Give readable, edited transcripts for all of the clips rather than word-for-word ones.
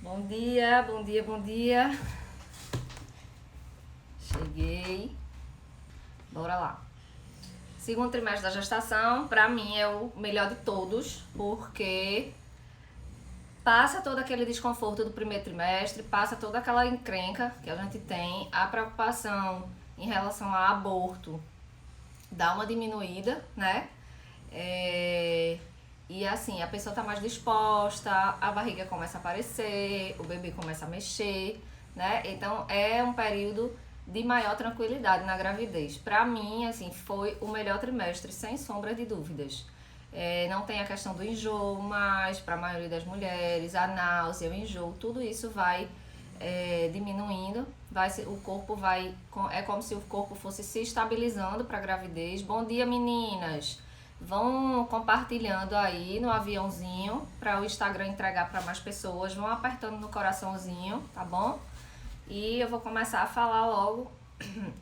Bom dia, bom dia, bom dia. Cheguei. Bora lá. Segundo trimestre da gestação, pra mim é o melhor de todos, porque passa todo aquele desconforto do primeiro trimestre, passa toda aquela encrenca que a gente tem, a preocupação em relação a aborto dá uma diminuída, né? E assim, a pessoa tá mais disposta, a barriga começa a aparecer, o bebê começa a mexer, né? Então é um período de maior tranquilidade na gravidez. Pra mim, assim, foi o melhor trimestre, sem sombra de dúvidas. Não tem a questão do enjoo, mas para a maioria das mulheres, a náusea, o enjoo, tudo isso vai diminuindo, o corpo vai, é como se o corpo fosse se estabilizando para a gravidez. Bom dia, meninas! Vão compartilhando aí no aviãozinho para o Instagram entregar para mais pessoas, vão apertando no coraçãozinho, tá bom? E eu vou começar a falar logo,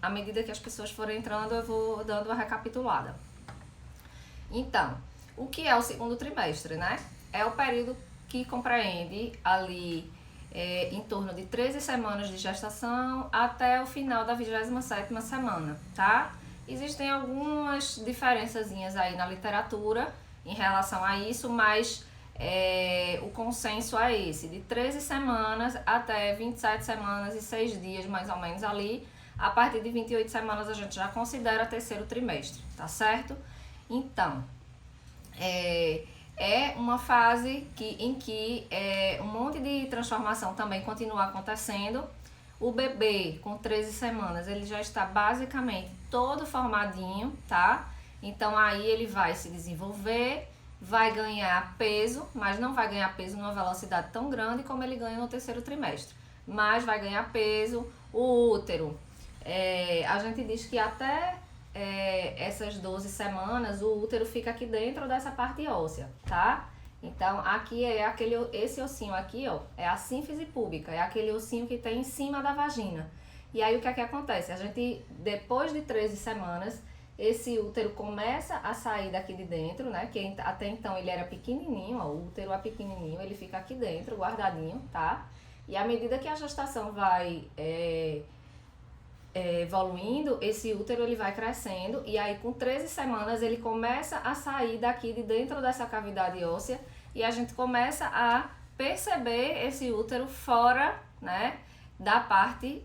à medida que as pessoas forem entrando, eu vou dando uma recapitulada. Então, o que é o segundo trimestre, né? É o período que compreende ali em torno de 13 semanas de gestação até o final da 27ª semana, tá? Existem algumas diferençazinhas aí na literatura em relação a isso, mas o consenso é esse, de 13 semanas até 27 semanas e 6 dias, mais ou menos ali. A partir de 28 semanas a gente já considera terceiro trimestre, tá certo? Então, é uma fase em que um monte de transformação também continua acontecendo. O bebê com 13 semanas, ele já está basicamente todo formadinho, tá? Então aí ele vai se desenvolver, vai ganhar peso, mas não vai ganhar peso numa velocidade tão grande como ele ganha no terceiro trimestre. Mas vai ganhar peso, o útero. A gente diz que até essas 12 semanas o útero fica aqui dentro dessa parte óssea, tá? Então aqui esse ossinho aqui, ó, é a sínfise púbica, é aquele ossinho que tem em cima da vagina. E aí o que é que acontece? A gente, depois de 13 semanas, esse útero começa a sair daqui de dentro, né? Que até então ele era pequenininho, ó, o útero é pequenininho, ele fica aqui dentro, guardadinho, tá? E à medida que a gestação vai evoluindo, esse útero ele vai crescendo e aí com 13 semanas ele começa a sair daqui de dentro dessa cavidade óssea e a gente começa a perceber esse útero fora, né, da parte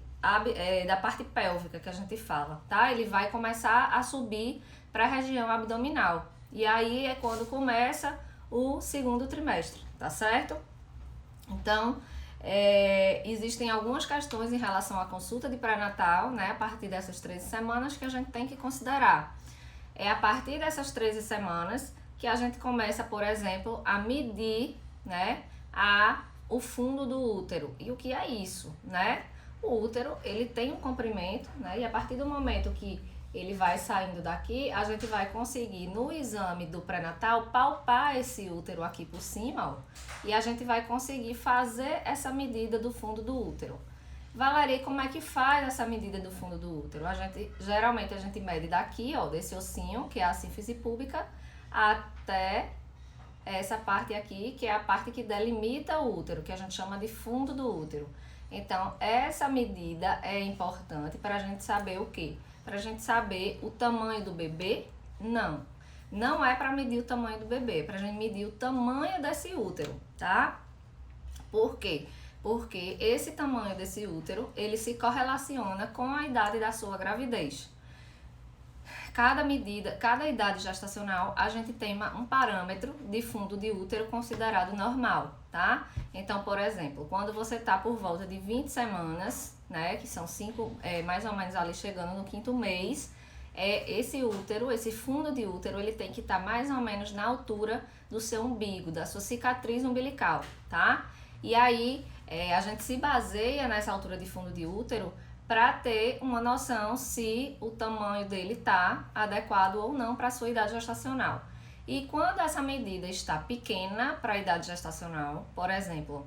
pélvica que a gente fala, tá? Ele vai começar a subir para a região abdominal e aí é quando começa o segundo trimestre, tá certo? Então, existem algumas questões em relação à consulta de pré-natal, né, a partir dessas 13 semanas que a gente tem que considerar. É a partir dessas 13 semanas que a gente começa, por exemplo, a medir, né, o fundo do útero. E o que é isso, né? O útero, ele tem um comprimento, né, e a partir do momento que ele vai saindo daqui, a gente vai conseguir no exame do pré-natal palpar esse útero aqui por cima, ó, e a gente vai conseguir fazer essa medida do fundo do útero. Valerie, como é que faz essa medida do fundo do útero? Geralmente a gente mede daqui, ó, desse ossinho, que é a sínfise púbica, até essa parte aqui, que é a parte que delimita o útero, que a gente chama de fundo do útero. Então, essa medida é importante para a gente saber o quê? Para a gente saber o tamanho do bebê? Não. Não é para medir o tamanho do bebê, é para a gente medir o tamanho desse útero, tá? Por quê? Porque esse tamanho desse útero, ele se correlaciona com a idade da sua gravidez. Cada idade gestacional, a gente tem um parâmetro de fundo de útero considerado normal, tá? Então, por exemplo, quando você tá por volta de 20 semanas, né, que são 5, mais ou menos ali chegando no 5º mês, esse útero, esse fundo de útero, ele tem que estar mais ou menos na altura do seu umbigo, da sua cicatriz umbilical, tá? E aí, a gente se baseia nessa altura de fundo de útero para ter uma noção se o tamanho dele está adequado ou não para a sua idade gestacional. E quando essa medida está pequena para a idade gestacional, por exemplo,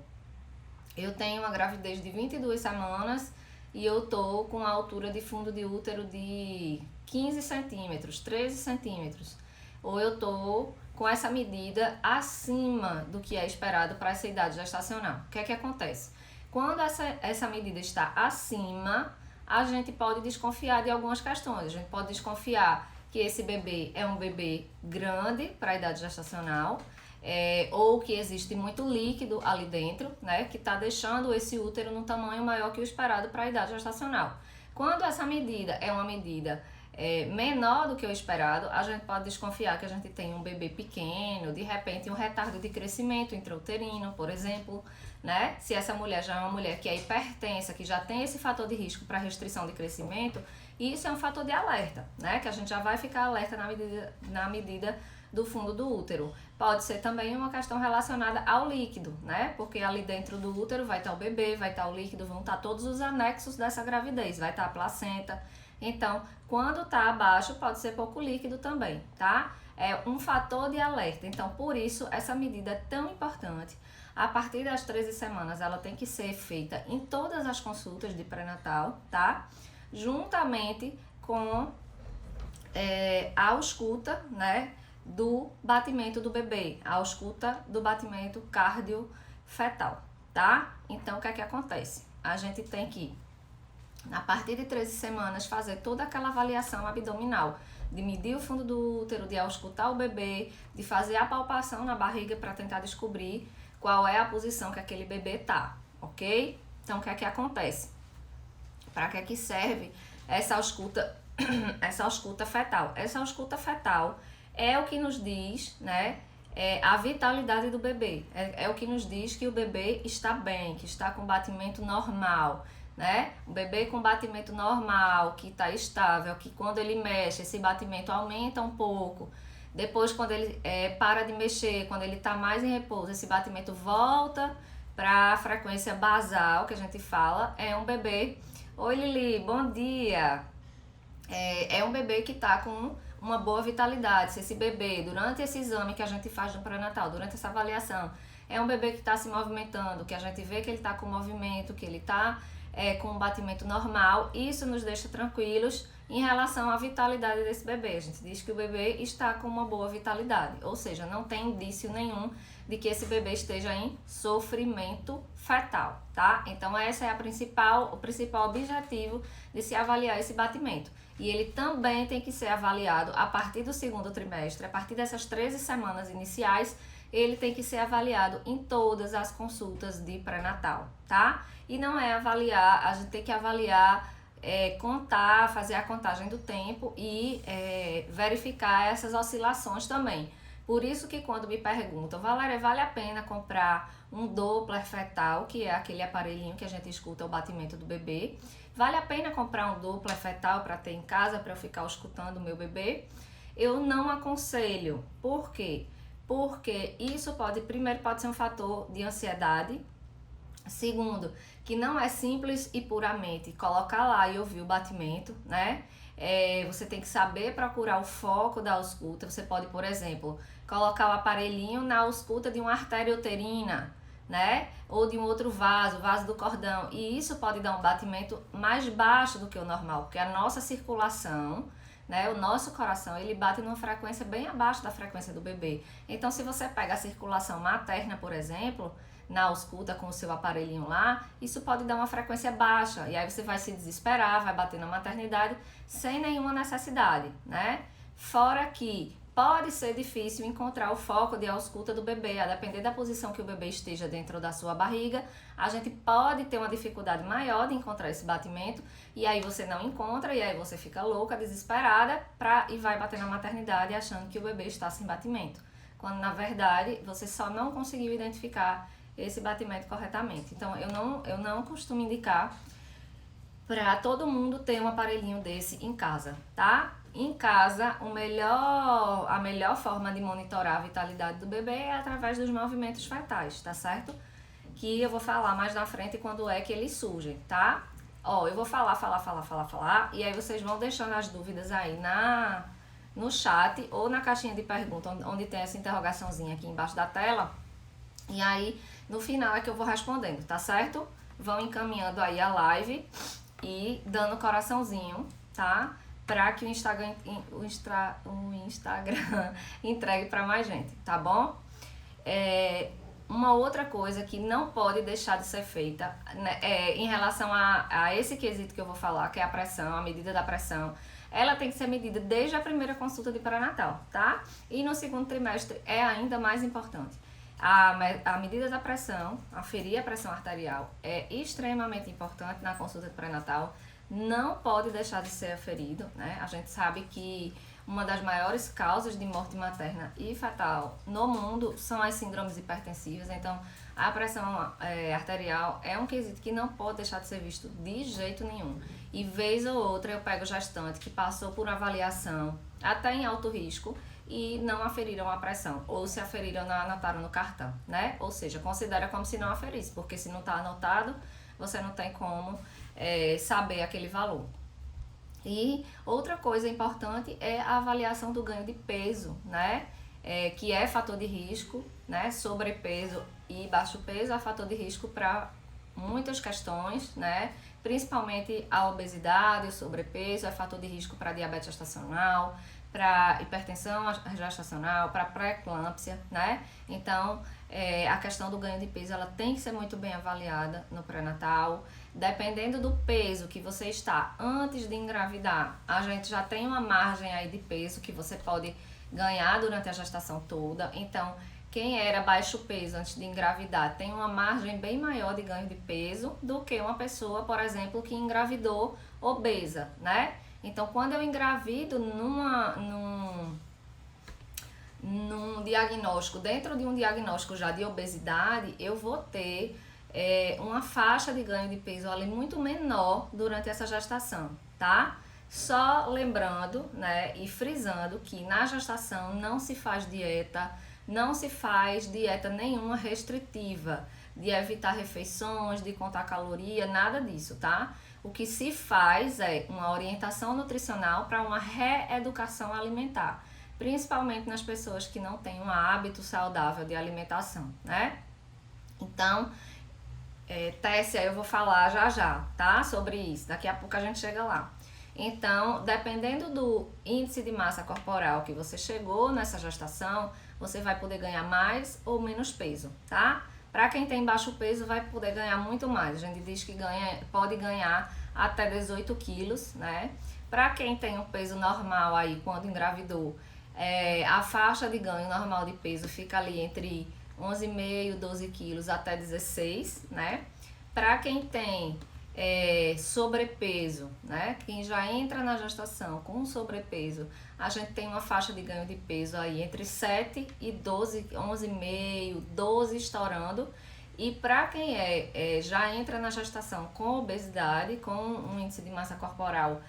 eu tenho uma gravidez de 22 semanas e eu tô com a altura de fundo de útero de 15 centímetros, 13 centímetros. Ou eu tô com essa medida acima do que é esperado para essa idade gestacional. O que é que acontece? Quando essa medida está acima, a gente pode desconfiar de algumas questões. A gente pode desconfiar que esse bebê é um bebê grande para a idade gestacional, ou que existe muito líquido ali dentro, né, que está deixando esse útero num tamanho maior que o esperado para a idade gestacional. Quando essa medida é uma medida menor do que o esperado, a gente pode desconfiar que a gente tem um bebê pequeno, de repente um retardo de crescimento intrauterino, por exemplo, né? Se essa mulher já é uma mulher que é hipertensa, que já tem esse fator de risco para restrição de crescimento, isso é um fator de alerta, né? Que a gente já vai ficar alerta na medida do fundo do útero. Pode ser também uma questão relacionada ao líquido, né? Porque ali dentro do útero vai estar o bebê, vai estar o líquido, vão estar todos os anexos dessa gravidez, vai estar a placenta. Então, quando tá abaixo, pode ser pouco líquido também, tá? É um fator de alerta. Então, por isso, essa medida é tão importante. A partir das 13 semanas, ela tem que ser feita em todas as consultas de pré-natal, tá? Juntamente com a ausculta, né? Do batimento do bebê, a ausculta do batimento cardiofetal, tá? Então, o que é que acontece? A gente tem que, a partir de 13 semanas, fazer toda aquela avaliação abdominal, de medir o fundo do útero, de auscultar o bebê, de fazer a palpação na barriga para tentar descobrir qual é a posição que aquele bebê tá, ok? Então, o que é que acontece? Para que é que serve essa ausculta, essa ausculta fetal? Essa ausculta fetal é o que nos diz, né, a vitalidade do bebê. É o que nos diz que o bebê está bem, que está com batimento normal, né? O bebê com batimento normal, que está estável, que quando ele mexe, esse batimento aumenta um pouco. Depois, quando ele para de mexer, quando ele está mais em repouso, esse batimento volta para a frequência basal, que a gente fala. É um bebê... Oi, Lili, bom dia! É um bebê que está com uma boa vitalidade. Se esse bebê, durante esse exame que a gente faz no pré-natal, durante essa avaliação, é um bebê que está se movimentando, que a gente vê que ele está com movimento, que ele está com um batimento normal, isso nos deixa tranquilos em relação à vitalidade desse bebê. A gente diz que o bebê está com uma boa vitalidade, ou seja, não tem indício nenhum de que esse bebê esteja em sofrimento fetal, tá? Então esse é o principal objetivo de se avaliar esse batimento. E ele também tem que ser avaliado a partir do segundo trimestre, a partir dessas 13 semanas iniciais, ele tem que ser avaliado em todas as consultas de pré-natal, tá? E não é avaliar, a gente tem que avaliar, contar, fazer a contagem do tempo e verificar essas oscilações também. Por isso que quando me perguntam, Valéria, vale a pena comprar um Doppler fetal, que é aquele aparelhinho que a gente escuta o batimento do bebê, vale a pena comprar um Doppler fetal para ter em casa, para eu ficar escutando o meu bebê? Eu não aconselho. Por quê? Porque isso primeiro pode ser um fator de ansiedade. Segundo, que não é simples e puramente colocar lá e ouvir o batimento, né? Você tem que saber procurar o foco da ausculta. Você pode, por exemplo, colocar o aparelhinho na ausculta de uma artéria uterina, né? Ou de um outro vaso do cordão. E isso pode dar um batimento mais baixo do que o normal, porque a nossa circulação, né, o nosso coração, ele bate numa frequência bem abaixo da frequência do bebê. Então, se você pega a circulação materna, por exemplo, na ausculta com o seu aparelhinho lá, isso pode dar uma frequência baixa. E aí você vai se desesperar, vai bater na maternidade sem nenhuma necessidade, né? Fora que pode ser difícil encontrar o foco de ausculta do bebê, a depender da posição que o bebê esteja dentro da sua barriga, a gente pode ter uma dificuldade maior de encontrar esse batimento, e aí você não encontra, e aí você fica louca, desesperada, e vai bater na maternidade achando que o bebê está sem batimento, quando na verdade você só não conseguiu identificar esse batimento corretamente. Então eu não costumo indicar para todo mundo ter um aparelhinho desse em casa, tá? Em casa, a melhor forma de monitorar a vitalidade do bebê é através dos movimentos fetais, tá certo? Que eu vou falar mais na frente quando é que eles surgem, tá? Eu vou falar, e aí vocês vão deixando as dúvidas aí no chat ou na caixinha de perguntas, onde tem essa interrogaçãozinha aqui embaixo da tela. E aí, no final é que eu vou respondendo, tá certo? Vão encaminhando aí a live e dando coraçãozinho, tá? para que o Instagram entregue para mais gente, tá bom? Uma outra coisa que não pode deixar de ser feita, né, em relação a esse quesito que eu vou falar, que é a pressão, a medida da pressão, ela tem que ser medida desde a primeira consulta de pré-natal, tá? E no segundo trimestre é ainda mais importante. A medida da pressão, aferir a pressão arterial, é extremamente importante na consulta de pré-natal, não pode deixar de ser aferido, né? A gente sabe que uma das maiores causas de morte materna e fetal no mundo são as síndromes hipertensivas, então a pressão arterial é um quesito que não pode deixar de ser visto de jeito nenhum. E vez ou outra eu pego gestante que passou por avaliação até em alto risco e não aferiram a pressão, ou se aferiram, não anotaram no cartão, né? Ou seja, considera como se não aferisse, porque se não está anotado, você não tem como saber aquele valor. E outra coisa importante é a avaliação do ganho de peso, né? Que é fator de risco, né? Sobrepeso e baixo peso é fator de risco para muitas questões, né? Principalmente a obesidade, o sobrepeso é fator de risco para diabetes gestacional, para hipertensão gestacional, para pré-eclâmpsia, né? Então, a questão do ganho de peso, ela tem que ser muito bem avaliada no pré-natal. Dependendo do peso que você está antes de engravidar, a gente já tem uma margem aí de peso que você pode ganhar durante a gestação toda. Então, quem era baixo peso antes de engravidar tem uma margem bem maior de ganho de peso do que uma pessoa, por exemplo, que engravidou obesa, né? Então, quando eu engravido num diagnóstico, dentro de um diagnóstico já de obesidade, eu vou ter uma faixa de ganho de peso ali muito menor durante essa gestação, tá? Só lembrando, né, e frisando que na gestação não se faz dieta, não se faz dieta nenhuma restritiva, de evitar refeições, de contar caloria, nada disso, tá? O que se faz é uma orientação nutricional para uma reeducação alimentar, principalmente nas pessoas que não têm um hábito saudável de alimentação, né? Então, Tessia, eu vou falar já, tá? Sobre isso, daqui a pouco a gente chega lá. Então, dependendo do índice de massa corporal que você chegou nessa gestação, você vai poder ganhar mais ou menos peso, tá? Para quem tem baixo peso, vai poder ganhar muito mais. A gente diz que pode ganhar até 18 quilos, né? Para quem tem um peso normal aí, quando engravidou, a faixa de ganho normal de peso fica ali entre 11,5, 12 quilos até 16, né? Para quem tem sobrepeso, né? Quem já entra na gestação com sobrepeso, a gente tem uma faixa de ganho de peso aí entre 7 e 12, 11,5, 12 estourando. E para quem já entra na gestação com obesidade, com um índice de massa corporal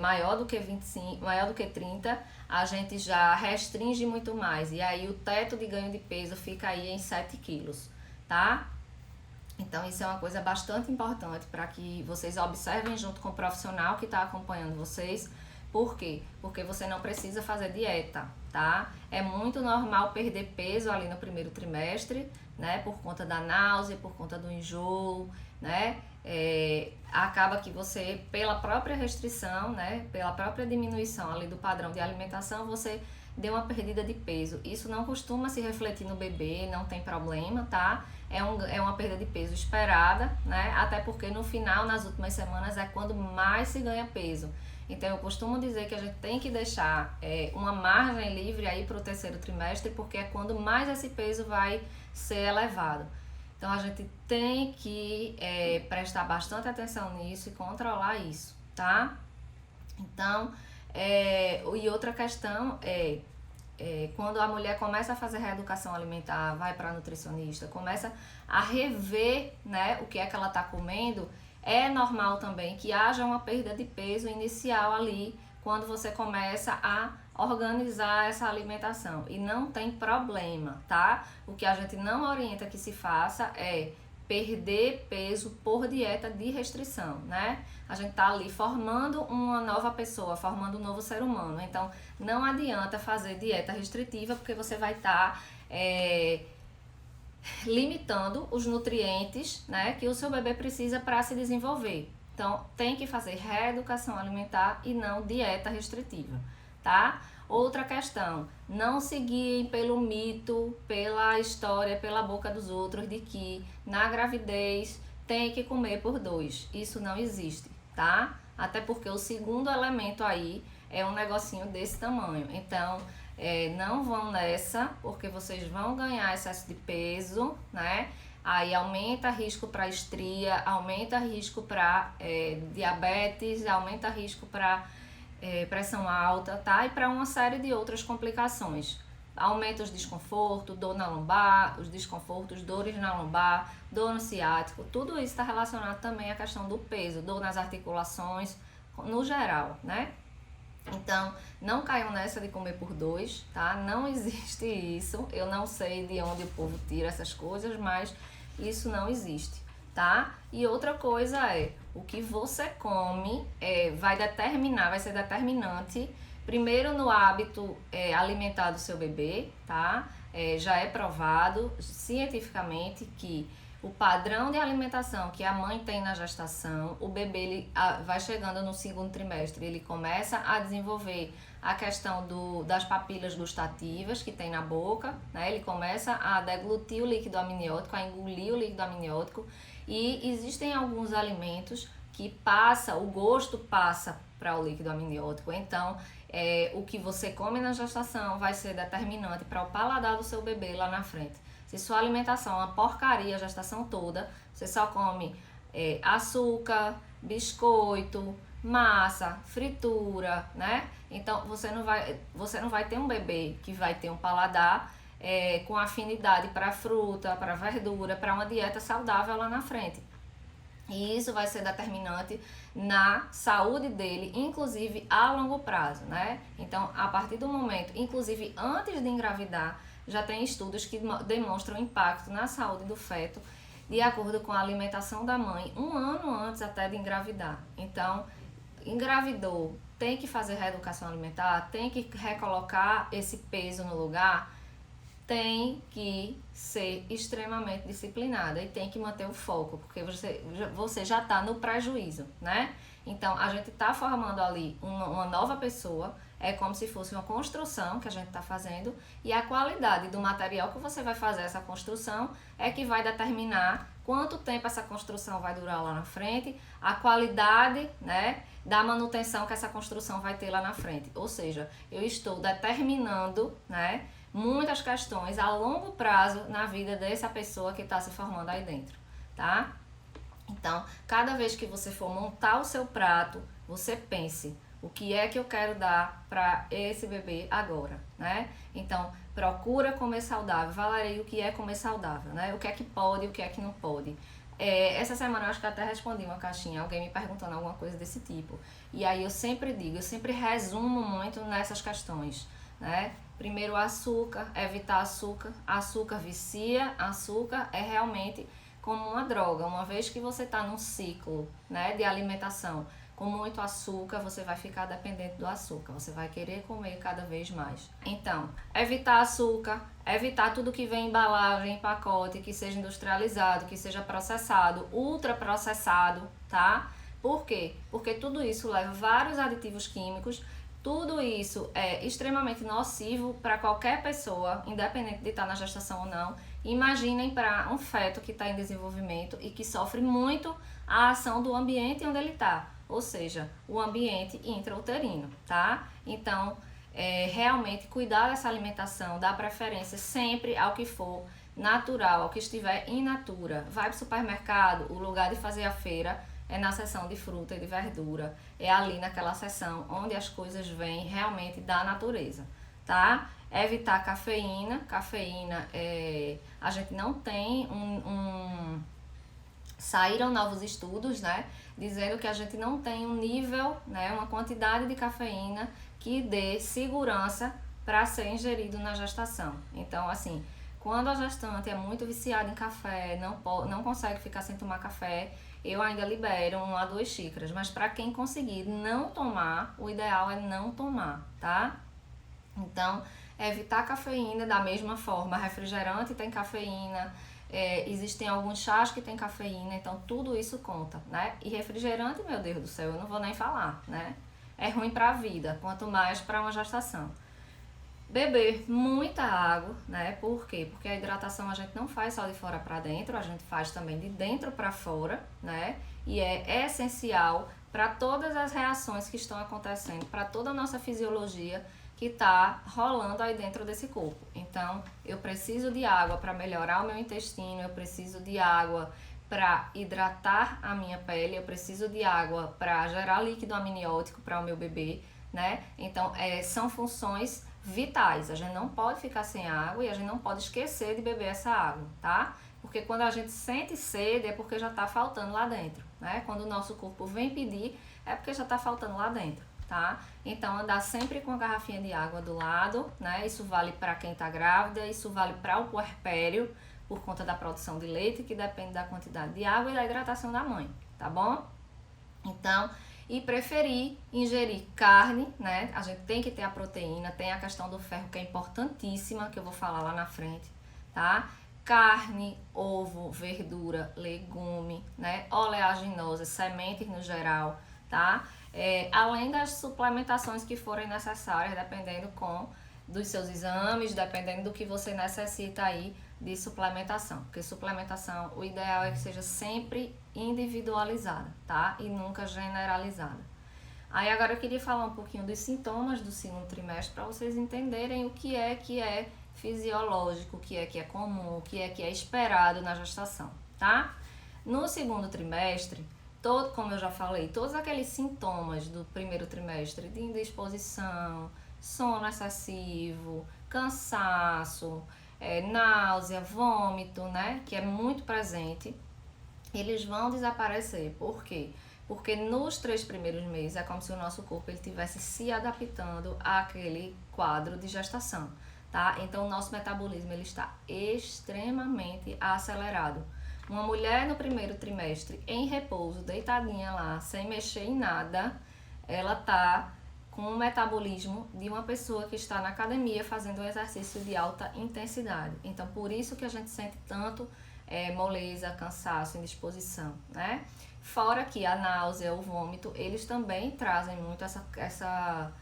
maior do que 25, maior do que 30, a gente já restringe muito mais. E aí o teto de ganho de peso fica aí em 7 quilos, tá? Então isso é uma coisa bastante importante para que vocês observem junto com o profissional que está acompanhando vocês. Por quê? Porque você não precisa fazer dieta, tá? É muito normal perder peso ali no primeiro trimestre, né? Por conta da náusea, por conta do enjoo, né? Acaba que você, pela própria restrição, né? Pela própria diminuição ali do padrão de alimentação, você deu uma perdida de peso. Isso não costuma se refletir no bebê, não tem problema, tá? É uma perda de peso esperada, né? Até porque no final, nas últimas semanas, é quando mais se ganha peso. Então, eu costumo dizer que a gente tem que deixar uma margem livre aí para o terceiro trimestre, porque é quando mais esse peso vai ser elevado. Então, a gente tem que prestar bastante atenção nisso e controlar isso, tá? Então, e outra questão quando a mulher começa a fazer reeducação alimentar, vai para a nutricionista, começa a rever, né, o que é que ela está comendo, é normal também que haja uma perda de peso inicial ali, quando você começa a organizar essa alimentação. E não tem problema, tá? O que a gente não orienta que se faça é perder peso por dieta de restrição, né? A gente tá ali formando uma nova pessoa, formando um novo ser humano. Então, não adianta fazer dieta restritiva, porque você vai estar limitando os nutrientes, né, que o seu bebê precisa para se desenvolver, Então, tem que fazer reeducação alimentar e não dieta restritiva, tá? Outra questão, não seguir pelo mito, pela história, pela boca dos outros de que na gravidez tem que comer por 2. Isso não existe, tá? Até porque o segundo elemento aí é um negocinho desse tamanho. Então, não vão nessa, porque vocês vão ganhar excesso de peso, né? Aí aumenta risco para estria, aumenta risco para diabetes, aumenta risco para pressão alta, tá? E para uma série de outras complicações. Aumenta os desconfortos, dor na lombar, os desconfortos, dores na lombar, dor no ciático, tudo isso está relacionado também à questão do peso, dor nas articulações, no geral, né? Então, não caiam nessa de comer por 2, tá? Não existe isso. Eu não sei de onde o povo tira essas coisas, mas isso não existe, tá? E outra coisa o que você come vai ser determinante, primeiro no hábito alimentar do seu bebê, tá? Já é provado cientificamente que o padrão de alimentação que a mãe tem na gestação, o bebê ele vai chegando no segundo trimestre, ele começa a desenvolver a questão das papilas gustativas que tem na boca, né? Ele começa a deglutir o líquido amniótico, a engolir o líquido amniótico, e existem alguns alimentos que o gosto passa para o líquido amniótico. Então, o que você come na gestação vai ser determinante para o paladar do seu bebê lá na frente. Se sua alimentação é uma porcaria a gestação toda, você só come açúcar, biscoito, massa, fritura, né? Então, você não vai ter um bebê que vai ter um paladar com afinidade para fruta, para verdura, para uma dieta saudável lá na frente. E isso vai ser determinante na saúde dele, inclusive a longo prazo, né? Então, a partir do momento, inclusive antes de engravidar, já tem estudos que demonstram impacto na saúde do feto de acordo com a alimentação da mãe, 1 ano antes até de engravidar. Então, engravidou, tem que fazer reeducação alimentar, tem que recolocar esse peso no lugar, tem que ser extremamente disciplinada e tem que manter o foco, porque você já está no prejuízo, né? Então, a gente está formando ali uma nova pessoa, é como se fosse uma construção que a gente está fazendo, e a qualidade do material que você vai fazer essa construção é que vai determinar quanto tempo essa construção vai durar lá na frente, a qualidade, né, da manutenção que essa construção vai ter lá na frente. Ou seja, eu estou determinando, né, muitas questões a longo prazo na vida dessa pessoa que está se formando aí dentro, tá? Então, cada vez que você for montar o seu prato, você pense: o que é que eu quero dar para esse bebê agora, né? Então, procura comer saudável. Valerei o que é comer saudável, né? O que é que pode e o que é que não pode. Essa semana eu acho que até respondi uma caixinha, alguém me perguntando alguma coisa desse tipo. E aí eu sempre resumo muito nessas questões, né? Primeiro, açúcar, evitar açúcar. Açúcar vicia, açúcar é realmente como uma droga. Uma vez que você está num ciclo, né, de alimentação com muito açúcar, você vai ficar dependente do açúcar, você vai querer comer cada vez mais. Então, evitar açúcar, evitar tudo que vem em embalagem, em pacote, que seja industrializado, que seja processado, ultraprocessado, tá? Por quê? Porque tudo isso leva vários aditivos químicos, tudo isso é extremamente nocivo para qualquer pessoa, independente de estar na gestação ou não. Imaginem para um feto que está em desenvolvimento e que sofre muito a ação do ambiente onde ele está, ou seja, o ambiente intrauterino, tá? Então, realmente cuidar dessa alimentação, dar preferência sempre ao que for natural, ao que estiver in natura. Vai para o supermercado, o lugar de fazer a feira é na seção de fruta e de verdura, é ali naquela seção onde as coisas vêm realmente da natureza, tá? Evitar cafeína, a gente não tem saíram novos estudos, né, dizendo que a gente não tem um nível, né, uma quantidade de cafeína que dê segurança para ser ingerido na gestação. Então, assim, quando a gestante é muito viciada em café, não consegue ficar sem tomar café, eu ainda libero 1 a 2 xícaras, mas para quem conseguir não tomar, o ideal é não tomar, tá? Então, evitar cafeína da mesma forma, refrigerante tem cafeína, existem alguns chás que tem cafeína, então tudo isso conta, né? E refrigerante, meu Deus do céu, eu não vou nem falar, né? É ruim para a vida, quanto mais para uma gestação. Beber muita água, né? Por quê? Porque a hidratação a gente não faz só de fora para dentro, a gente faz também de dentro para fora, né? E é essencial para todas as reações que estão acontecendo, para toda a nossa fisiologia que está rolando aí dentro desse corpo. Então, eu preciso de água para melhorar o meu intestino, eu preciso de água para hidratar a minha pele, eu preciso de água para gerar líquido amniótico para o meu bebê, né? Então, são funções vitais. A gente não pode ficar sem água e a gente não pode esquecer de beber essa água, tá? Porque quando a gente sente sede é porque já está faltando lá dentro, né? Quando o nosso corpo vem pedir é porque já está faltando lá dentro, tá? Então andar sempre com a garrafinha de água do lado, né? Isso vale para quem está grávida, isso vale para o puerpério, por conta da produção de leite, que depende da quantidade de água e da hidratação da mãe, tá bom? Então, e preferir ingerir carne, né? A gente tem que ter a proteína, tem a questão do ferro que é importantíssima, que eu vou falar lá na frente, tá? Carne, ovo, verdura, legume, né? Oleaginosas, sementes no geral, tá? Além das suplementações que forem necessárias, dependendo dos seus exames, dependendo do que você necessita aí de suplementação. Porque suplementação, o ideal é que seja sempre individualizada, tá? E nunca generalizada. Aí agora eu queria falar um pouquinho dos sintomas do segundo trimestre para vocês entenderem o que é fisiológico, o que é comum, o que é esperado na gestação, tá? No segundo trimestre, como eu já falei, todos aqueles sintomas do primeiro trimestre de indisposição, sono excessivo, cansaço, náusea, vômito, né, que é muito presente, eles vão desaparecer. Por quê? Porque nos 3 primeiros meses é como se o nosso corpo estivesse se adaptando àquele quadro de gestação, tá? Então o nosso metabolismo ele está extremamente acelerado. Uma mulher no primeiro trimestre em repouso, deitadinha lá, sem mexer em nada, ela tá com o metabolismo de uma pessoa que está na academia fazendo um exercício de alta intensidade. Então, por isso que a gente sente tanto moleza, cansaço, indisposição, né? Fora que a náusea, o vômito, eles também trazem muito essa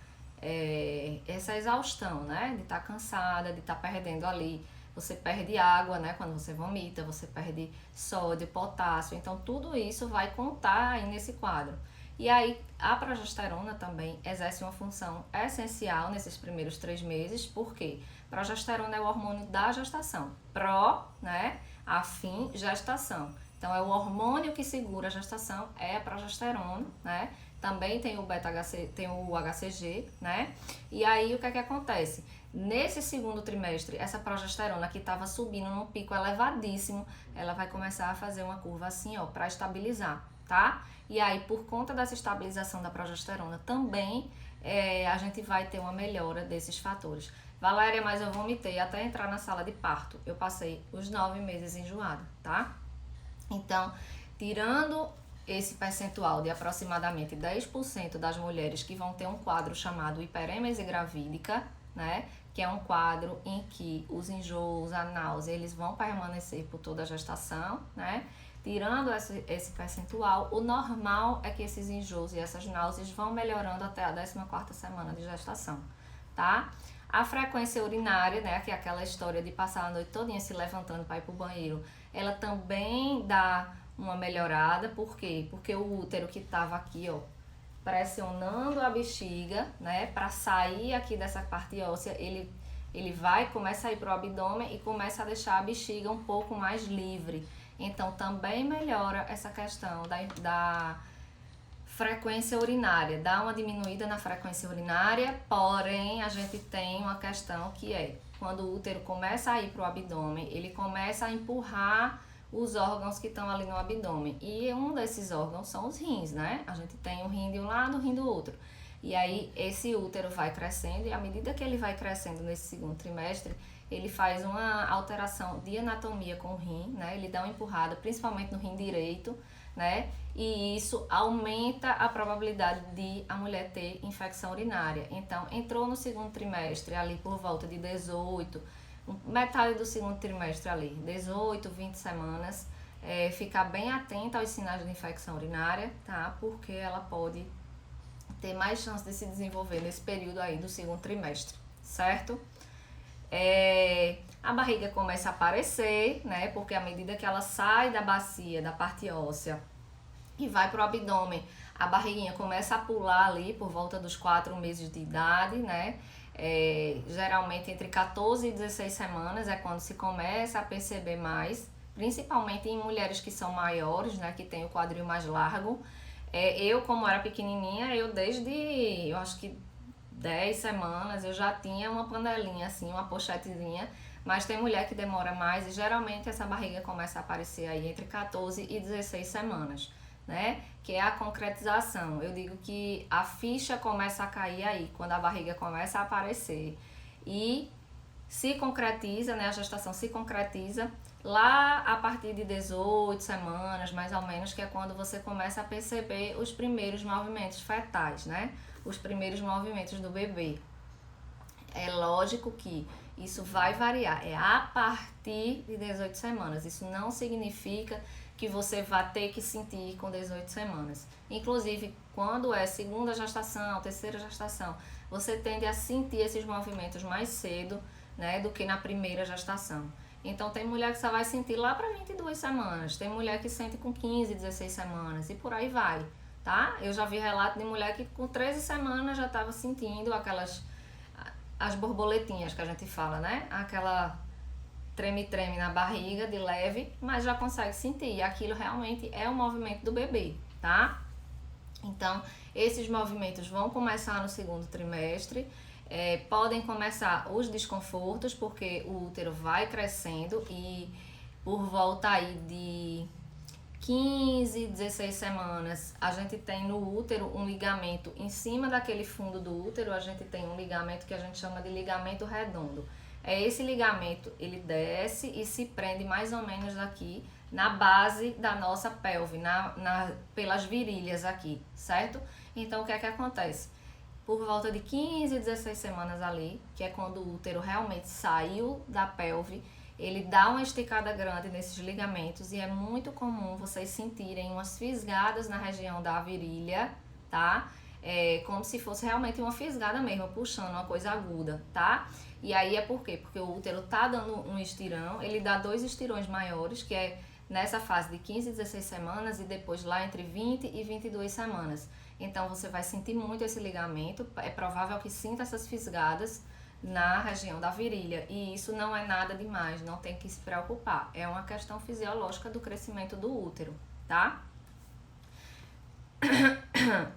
exaustão, né? De estar cansada, de estar perdendo ali. Você perde água, né? Quando você vomita, você perde sódio, potássio. Então, tudo isso vai contar aí nesse quadro. E aí, a progesterona também exerce uma função essencial nesses primeiros 3 meses, porque progesterona é o hormônio da gestação. Né? Afim, gestação. Então, é o hormônio que segura a gestação, é a progesterona, né? Também tem o tem o HCG, né? E aí, o que acontece? Nesse segundo trimestre, essa progesterona que estava subindo num pico elevadíssimo, ela vai começar a fazer uma curva assim, ó, para estabilizar, tá? E aí, por conta dessa estabilização da progesterona, também a gente vai ter uma melhora desses fatores. Valéria, mas eu vomitei até entrar na sala de parto. Eu passei os 9 meses enjoada, tá? Então, tirando esse percentual de aproximadamente 10% das mulheres que vão ter um quadro chamado hiperêmese gravídica, né? Que é um quadro em que os enjoos, a náusea, eles vão permanecer por toda a gestação, né? Tirando esse percentual, o normal é que esses enjoos e essas náuseas vão melhorando até a 14ª semana de gestação, tá? A frequência urinária, né, que é aquela história de passar a noite todinha se levantando para ir pro banheiro, ela também dá uma melhorada. Por quê? Porque o útero que estava aqui, ó, pressionando a bexiga, né, para sair aqui dessa parte óssea, ele começa a ir pro abdômen e começa a deixar a bexiga um pouco mais livre. Então, também melhora essa questão da frequência urinária, dá uma diminuída na frequência urinária, porém, a gente tem uma questão que quando o útero começa a ir para o abdômen, ele começa a empurrar os órgãos que estão ali no abdômen. E um desses órgãos são os rins, né? A gente tem um rim de um lado, um rim do outro. E aí, esse útero vai crescendo, e à medida que ele vai crescendo nesse segundo trimestre, ele faz uma alteração de anatomia com o rim, né? Ele dá uma empurrada, principalmente no rim direito, né? E isso aumenta a probabilidade de a mulher ter infecção urinária. Então, entrou no segundo trimestre, ali por volta de 18, metade do segundo trimestre ali, 18, 20 semanas, ficar bem atenta aos sinais de infecção urinária, tá? Porque ela pode ter mais chance de se desenvolver nesse período aí do segundo trimestre, certo? A barriga começa a aparecer, né? Porque à medida que ela sai da bacia, da parte óssea e vai pro abdômen, a barriguinha começa a pular ali por volta dos 4 meses de idade, né? Geralmente entre 14 e 16 semanas é quando se começa a perceber mais, principalmente em mulheres que são maiores, né? Que tem o quadril mais largo. Eu, como era pequenininha, eu acho que 10 semanas eu já tinha uma panelinha assim, uma pochetezinha, mas tem mulher que demora mais e geralmente essa barriga começa a aparecer aí entre 14 e 16 semanas, né? Que é a concretização. Eu digo que a ficha começa a cair aí, quando a barriga começa a aparecer e se concretiza, né? A gestação se concretiza lá a partir de 18 semanas, mais ou menos, que é quando você começa a perceber os primeiros movimentos fetais, né? Os primeiros movimentos do bebê. É lógico que isso vai variar, é a partir de 18 semanas. Isso não significa que você vai ter que sentir com 18 semanas. Inclusive, quando é segunda gestação, terceira gestação, você tende a sentir esses movimentos mais cedo, né, do que na primeira gestação. Então, tem mulher que só vai sentir lá para 22 semanas, tem mulher que sente com 15, 16 semanas e por aí vai, tá? Eu já vi relato de mulher que com 13 semanas já estava sentindo as borboletinhas que a gente fala, né? Aquela treme-treme na barriga de leve, mas já consegue sentir. E aquilo realmente é o movimento do bebê, tá? Então, esses movimentos vão começar no segundo trimestre. Podem começar os desconfortos, porque o útero vai crescendo e por volta aí de 15, 16 semanas, a gente tem no útero um ligamento em cima daquele fundo do útero, a gente tem um ligamento que a gente chama de ligamento redondo. Esse ligamento, ele desce e se prende mais ou menos aqui na base da nossa pelve, pelas virilhas aqui, certo? Então, o que é que acontece? Por volta de 15, 16 semanas ali, que é quando o útero realmente saiu da pelve, ele dá uma esticada grande nesses ligamentos e é muito comum vocês sentirem umas fisgadas na região da virilha, tá? Como se fosse realmente uma fisgada mesmo, puxando uma coisa aguda, tá? E aí é por quê? Porque o útero tá dando um estirão, ele dá 2 estirões maiores, que é nessa fase de 15 e 16 semanas e depois lá entre 20 e 22 semanas. Então você vai sentir muito esse ligamento, é provável que sinta essas fisgadas na região da virilha. E isso não é nada demais, não tem que se preocupar. É uma questão fisiológica do crescimento do útero, tá?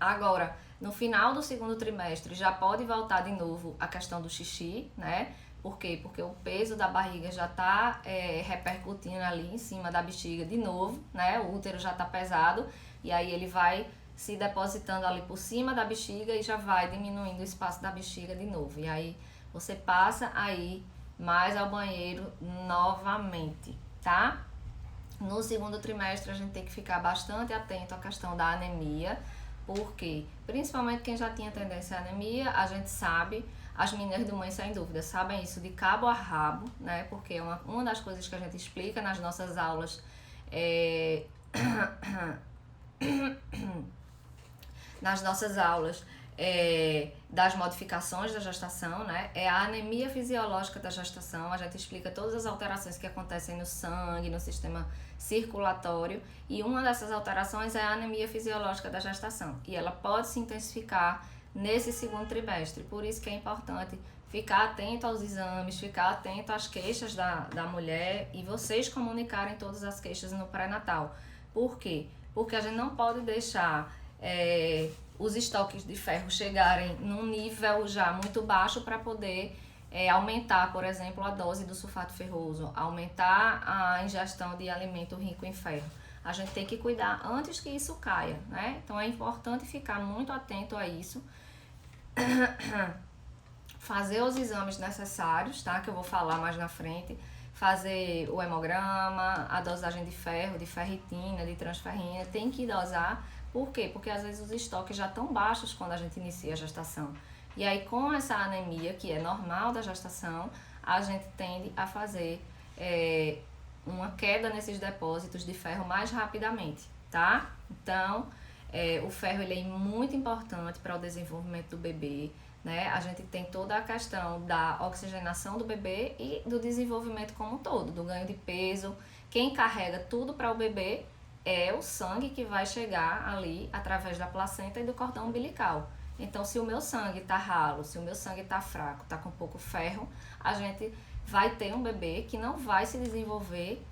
Agora, no final do segundo trimestre já pode voltar de novo a questão do xixi, né? Por quê? Porque o peso da barriga já tá repercutindo ali em cima da bexiga de novo, né? O útero já tá pesado e aí ele vai se depositando ali por cima da bexiga e já vai diminuindo o espaço da bexiga de novo. E aí você passa aí mais ao banheiro novamente, tá? No segundo trimestre a gente tem que ficar bastante atento à questão da anemia, porque principalmente quem já tinha tendência à anemia, a gente sabe, as meninas do Mãe Sem Dúvida sabem isso de cabo a rabo, né? Porque é uma das coisas que a gente explica nas nossas aulas das modificações da gestação, né? É a anemia fisiológica da gestação. A gente explica todas as alterações que acontecem no sangue, no sistema circulatório, e uma dessas alterações é a anemia fisiológica da gestação, e ela pode se intensificar nesse segundo trimestre. Por isso que é importante ficar atento aos exames, ficar atento às queixas da mulher e vocês comunicarem todas as queixas no pré-natal. Por quê? Porque a gente não pode deixar os estoques de ferro chegarem num nível já muito baixo para poder aumentar, por exemplo, a dose do sulfato ferroso, aumentar a ingestão de alimento rico em ferro. A gente tem que cuidar antes que isso caia, né? Então é importante ficar muito atento a isso, fazer os exames necessários, tá? Que eu vou falar mais na frente, fazer o hemograma, a dosagem de ferro, de ferritina, de transferrina, tem que dosar. Por quê? Porque às vezes os estoques já estão baixos quando a gente inicia a gestação. E aí com essa anemia, que é normal da gestação, a gente tende a fazer uma queda nesses depósitos de ferro mais rapidamente, tá? Então, o ferro ele é muito importante para o desenvolvimento do bebê, né? A gente tem toda a questão da oxigenação do bebê e do desenvolvimento como um todo, do ganho de peso. Quem carrega tudo para o bebê é o sangue que vai chegar ali através da placenta e do cordão umbilical. Então, se o meu sangue está ralo, se o meu sangue está fraco, está com pouco ferro, a gente vai ter um bebê que não vai se desenvolver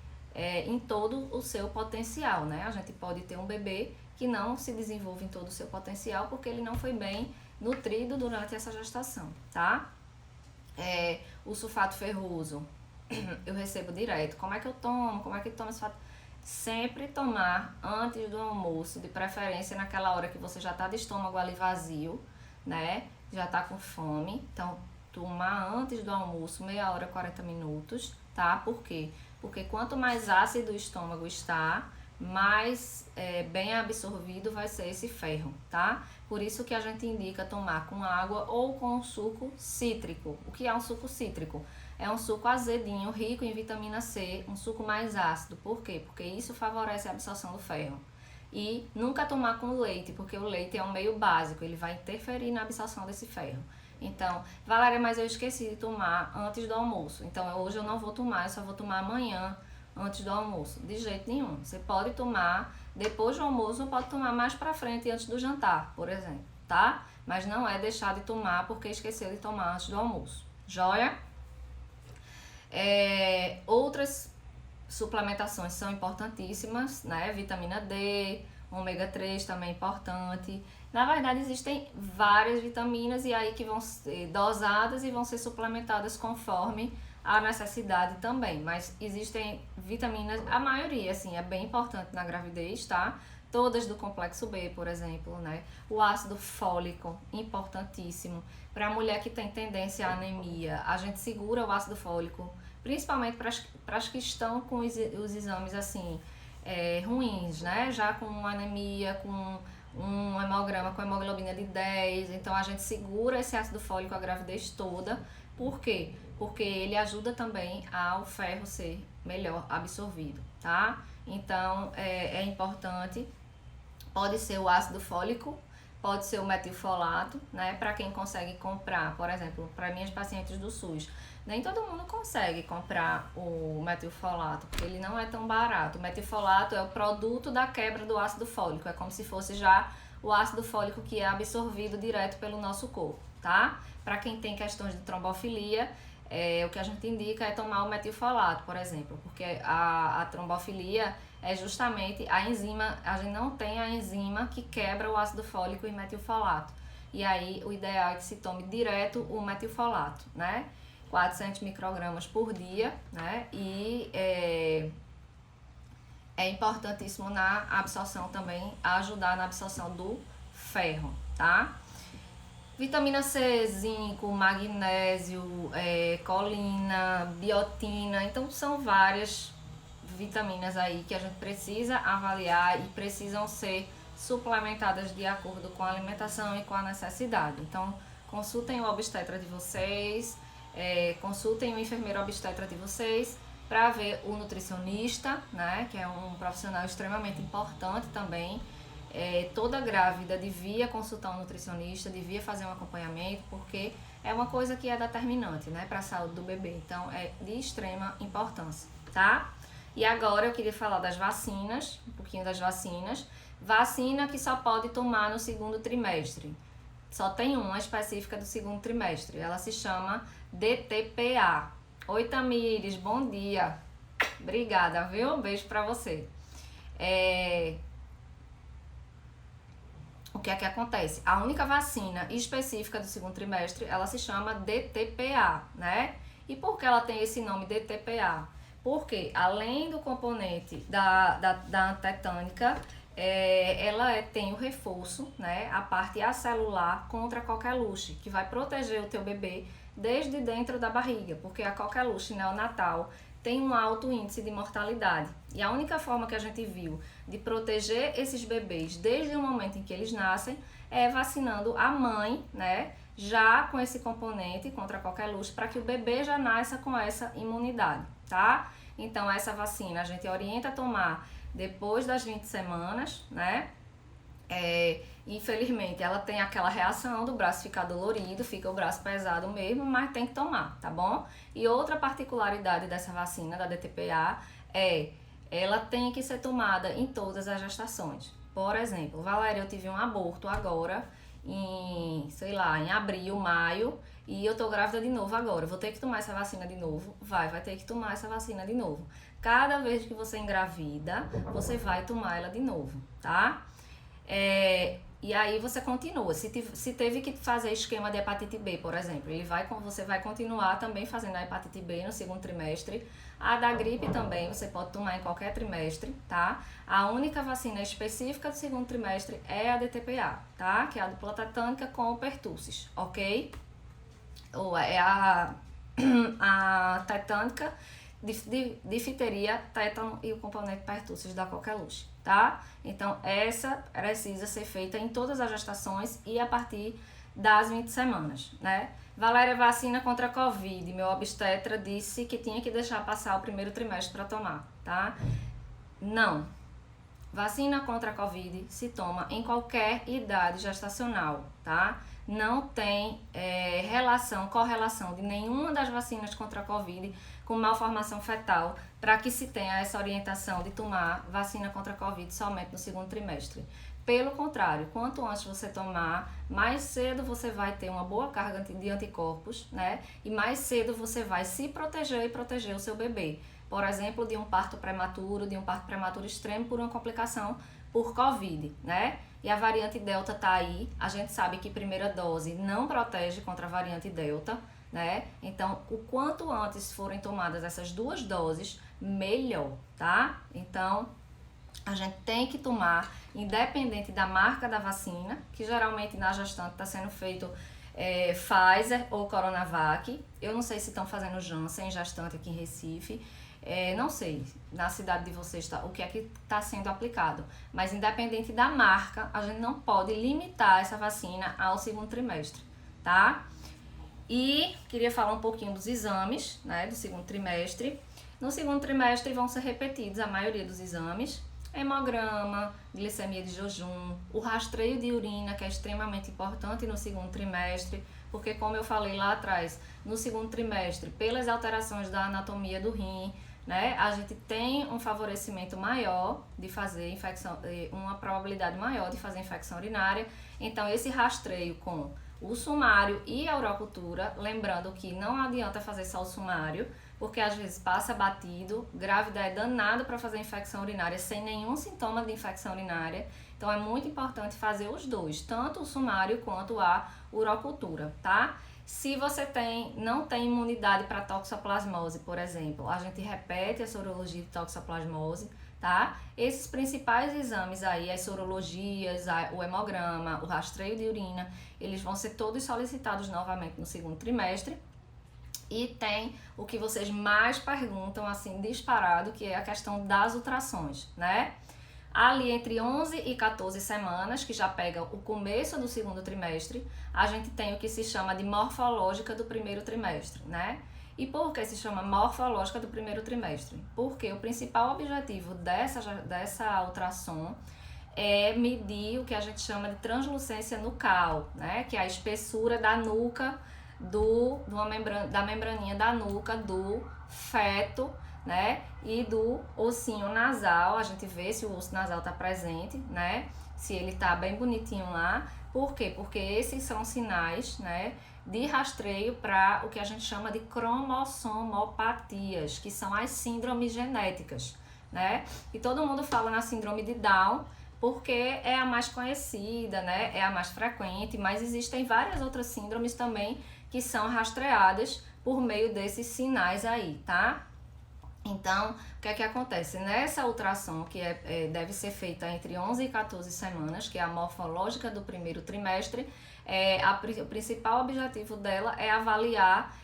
em todo o seu potencial, né? A gente pode ter um bebê que não se desenvolve em todo o seu potencial porque ele não foi bem nutrido durante essa gestação, tá? O sulfato ferroso, eu recebo direto. Como é que eu tomo? Como é que toma sulfato? Sempre tomar antes do almoço, de preferência naquela hora que você já tá de estômago ali vazio, né? Já tá com fome. Então, tomar antes do almoço, meia hora, 40 minutos, tá? Por quê? Porque quanto mais ácido o estômago está, mais bem absorvido vai ser esse ferro, tá? Por isso que a gente indica tomar com água ou com um suco cítrico. O que é um suco cítrico? É um suco azedinho, rico em vitamina C, um suco mais ácido. Por quê? Porque isso favorece a absorção do ferro. E nunca tomar com leite, porque o leite é um meio básico, ele vai interferir na absorção desse ferro. Então, Valéria, mas eu esqueci de tomar antes do almoço. Então, hoje eu não vou tomar, eu só vou tomar amanhã antes do almoço. De jeito nenhum. Você pode tomar depois do almoço ou pode tomar mais pra frente antes do jantar, por exemplo, tá? Mas não é deixar de tomar porque esqueceu de tomar antes do almoço. Joia? Outras suplementações são importantíssimas, né? Vitamina D, ômega 3 também é importante. Na verdade, existem várias vitaminas e aí que vão ser dosadas e vão ser suplementadas conforme a necessidade também. Mas existem vitaminas, a maioria, assim, é bem importante na gravidez, tá? Todas do complexo B, por exemplo, né? O ácido fólico, importantíssimo. Para a mulher que tem tendência à anemia, a gente segura o ácido fólico, principalmente para as que estão com os exames, assim, ruins, né? Já com anemia, com um hemograma com hemoglobina de 10, então a gente segura esse ácido fólico a gravidez toda. Por quê? Porque ele ajuda também ao ferro ser melhor absorvido, tá? Então, é importante, pode ser o ácido fólico, pode ser o metilfolato, né? Para quem consegue comprar, por exemplo, para minhas pacientes do SUS, nem todo mundo consegue comprar o metilfolato, porque ele não é tão barato. O metilfolato é o produto da quebra do ácido fólico, é como se fosse já o ácido fólico que é absorvido direto pelo nosso corpo, tá? Para quem tem questões de trombofilia, o que a gente indica é tomar o metilfolato, por exemplo, porque a trombofilia é justamente a enzima, a gente não tem a enzima que quebra o ácido fólico e metilfolato. E aí o ideal é que se tome direto o metilfolato, né? 400 microgramas por dia, né? E é importantíssimo na absorção também, ajudar na absorção do ferro, tá? Vitamina C, zinco, magnésio, colina, biotina, então são várias vitaminas aí que a gente precisa avaliar e precisam ser suplementadas de acordo com a alimentação e com a necessidade. Então, consultem o obstetra de vocês, consultem o enfermeiro obstetra de vocês para ver o nutricionista, né, que é um profissional extremamente importante também. Toda grávida devia consultar um nutricionista, devia fazer um acompanhamento, porque é uma coisa que é determinante, né, para a saúde do bebê. Então, é de extrema importância, tá? E agora eu queria falar das vacinas, um pouquinho das vacinas. Vacina que só pode tomar no segundo trimestre. Só tem uma específica do segundo trimestre. Ela se chama DTPA. Oi, Tamires, bom dia. Obrigada, viu? Um beijo pra você. O que é que acontece? A única vacina específica do segundo trimestre, ela se chama DTPA, né? E por que ela tem esse nome DTPA? Porque além do componente da antetânica, ela tem o reforço, né? A parte acelular contra a coqueluche, que vai proteger o teu bebê desde dentro da barriga, porque a coqueluche neonatal tem um alto índice de mortalidade. E a única forma que a gente viu de proteger esses bebês desde o momento em que eles nascem é vacinando a mãe, né, já com esse componente contra qualquer luxo, para que o bebê já nasça com essa imunidade, tá? Então, essa vacina a gente orienta a tomar depois das 20 semanas, né? Infelizmente, ela tem aquela reação do braço ficar dolorido, fica o braço pesado mesmo, mas tem que tomar, tá bom? E outra particularidade dessa vacina, da DTPA, ela tem que ser tomada em todas as gestações. Por exemplo, Valéria, eu tive um aborto agora, em abril, maio, e eu tô grávida de novo agora. Vou ter que tomar essa vacina de novo? Vai ter que tomar essa vacina de novo. Cada vez que você engravida, você vai tomar ela de novo, tá? E aí você continua. Se teve que fazer esquema de hepatite B, por exemplo, você vai continuar também fazendo a hepatite B no segundo trimestre. A da gripe também você pode tomar em qualquer trimestre, tá? A única vacina específica do segundo trimestre é a DTPA, tá? Que é a dupla tetânica com o pertussis, ok? Ou é a tetânica, difteria, tétano e o componente pertussis da coqueluche, tá? Então, essa precisa ser feita em todas as gestações e a partir das 20 semanas, né? Valéria, vacina contra a Covid. Meu obstetra disse que tinha que deixar passar o primeiro trimestre para tomar, tá? Não. Vacina contra a Covid se toma em qualquer idade gestacional, tá? Não tem correlação de nenhuma das vacinas contra a Covid com malformação fetal para que se tenha essa orientação de tomar vacina contra a Covid somente no segundo trimestre. Pelo contrário, quanto antes você tomar, mais cedo você vai ter uma boa carga de anticorpos, né? E mais cedo você vai se proteger e proteger o seu bebê. Por exemplo, de um parto prematuro extremo por uma complicação por Covid, né? E a variante Delta tá aí. A gente sabe que primeira dose não protege contra a variante Delta, né? Então, o quanto antes forem tomadas essas duas doses, melhor, tá? Então, a gente tem que tomar, independente da marca da vacina, que geralmente na gestante está sendo feito Pfizer ou Coronavac. Eu não sei se estão fazendo Janssen gestante aqui em Recife. Não sei, na cidade de vocês o que é que está sendo aplicado. Mas independente da marca, a gente não pode limitar essa vacina ao segundo trimestre, tá? E queria falar um pouquinho dos exames, né, do segundo trimestre. No segundo trimestre vão ser repetidos a maioria dos exames. Hemograma, glicemia de jejum, o rastreio de urina, que é extremamente importante no segundo trimestre, porque como eu falei lá atrás, no segundo trimestre, pelas alterações da anatomia do rim, né, a gente tem um favorecimento maior de fazer infecção, uma probabilidade maior de fazer infecção urinária. Então, esse rastreio com o sumário e a urocultura, lembrando que não adianta fazer só o sumário, porque às vezes passa batido, grávida é danado para fazer infecção urinária sem nenhum sintoma de infecção urinária. Então é muito importante fazer os dois, tanto o sumário quanto a urocultura, tá? Se você não tem imunidade para toxoplasmose, por exemplo, a gente repete a sorologia de toxoplasmose, tá? Esses principais exames aí, as sorologias, o hemograma, o rastreio de urina, eles vão ser todos solicitados novamente no segundo trimestre. E tem o que vocês mais perguntam, assim, disparado, que é a questão das ultrassons, né? Ali entre 11 e 14 semanas, que já pega o começo do segundo trimestre, a gente tem o que se chama de morfológica do primeiro trimestre, né? E por que se chama morfológica do primeiro trimestre? Porque o principal objetivo dessa ultrassom é medir o que a gente chama de translucência nucal, né? Que é a espessura da nuca da membraninha da nuca do feto, né? E do ossinho nasal. A gente vê se o osso nasal tá presente, né? Se ele tá bem bonitinho lá. Por quê? Porque esses são sinais, né, de rastreio para o que a gente chama de cromossomopatias, que são as síndromes genéticas, né? E todo mundo fala na síndrome de Down, porque é a mais conhecida, né? É a mais frequente, mas existem várias outras síndromes também que são rastreadas por meio desses sinais aí, tá? Então, o que é que acontece? Nessa ultrassom, que deve ser feita entre 11 e 14 semanas, que é a morfológica do primeiro trimestre, o principal objetivo dela é avaliar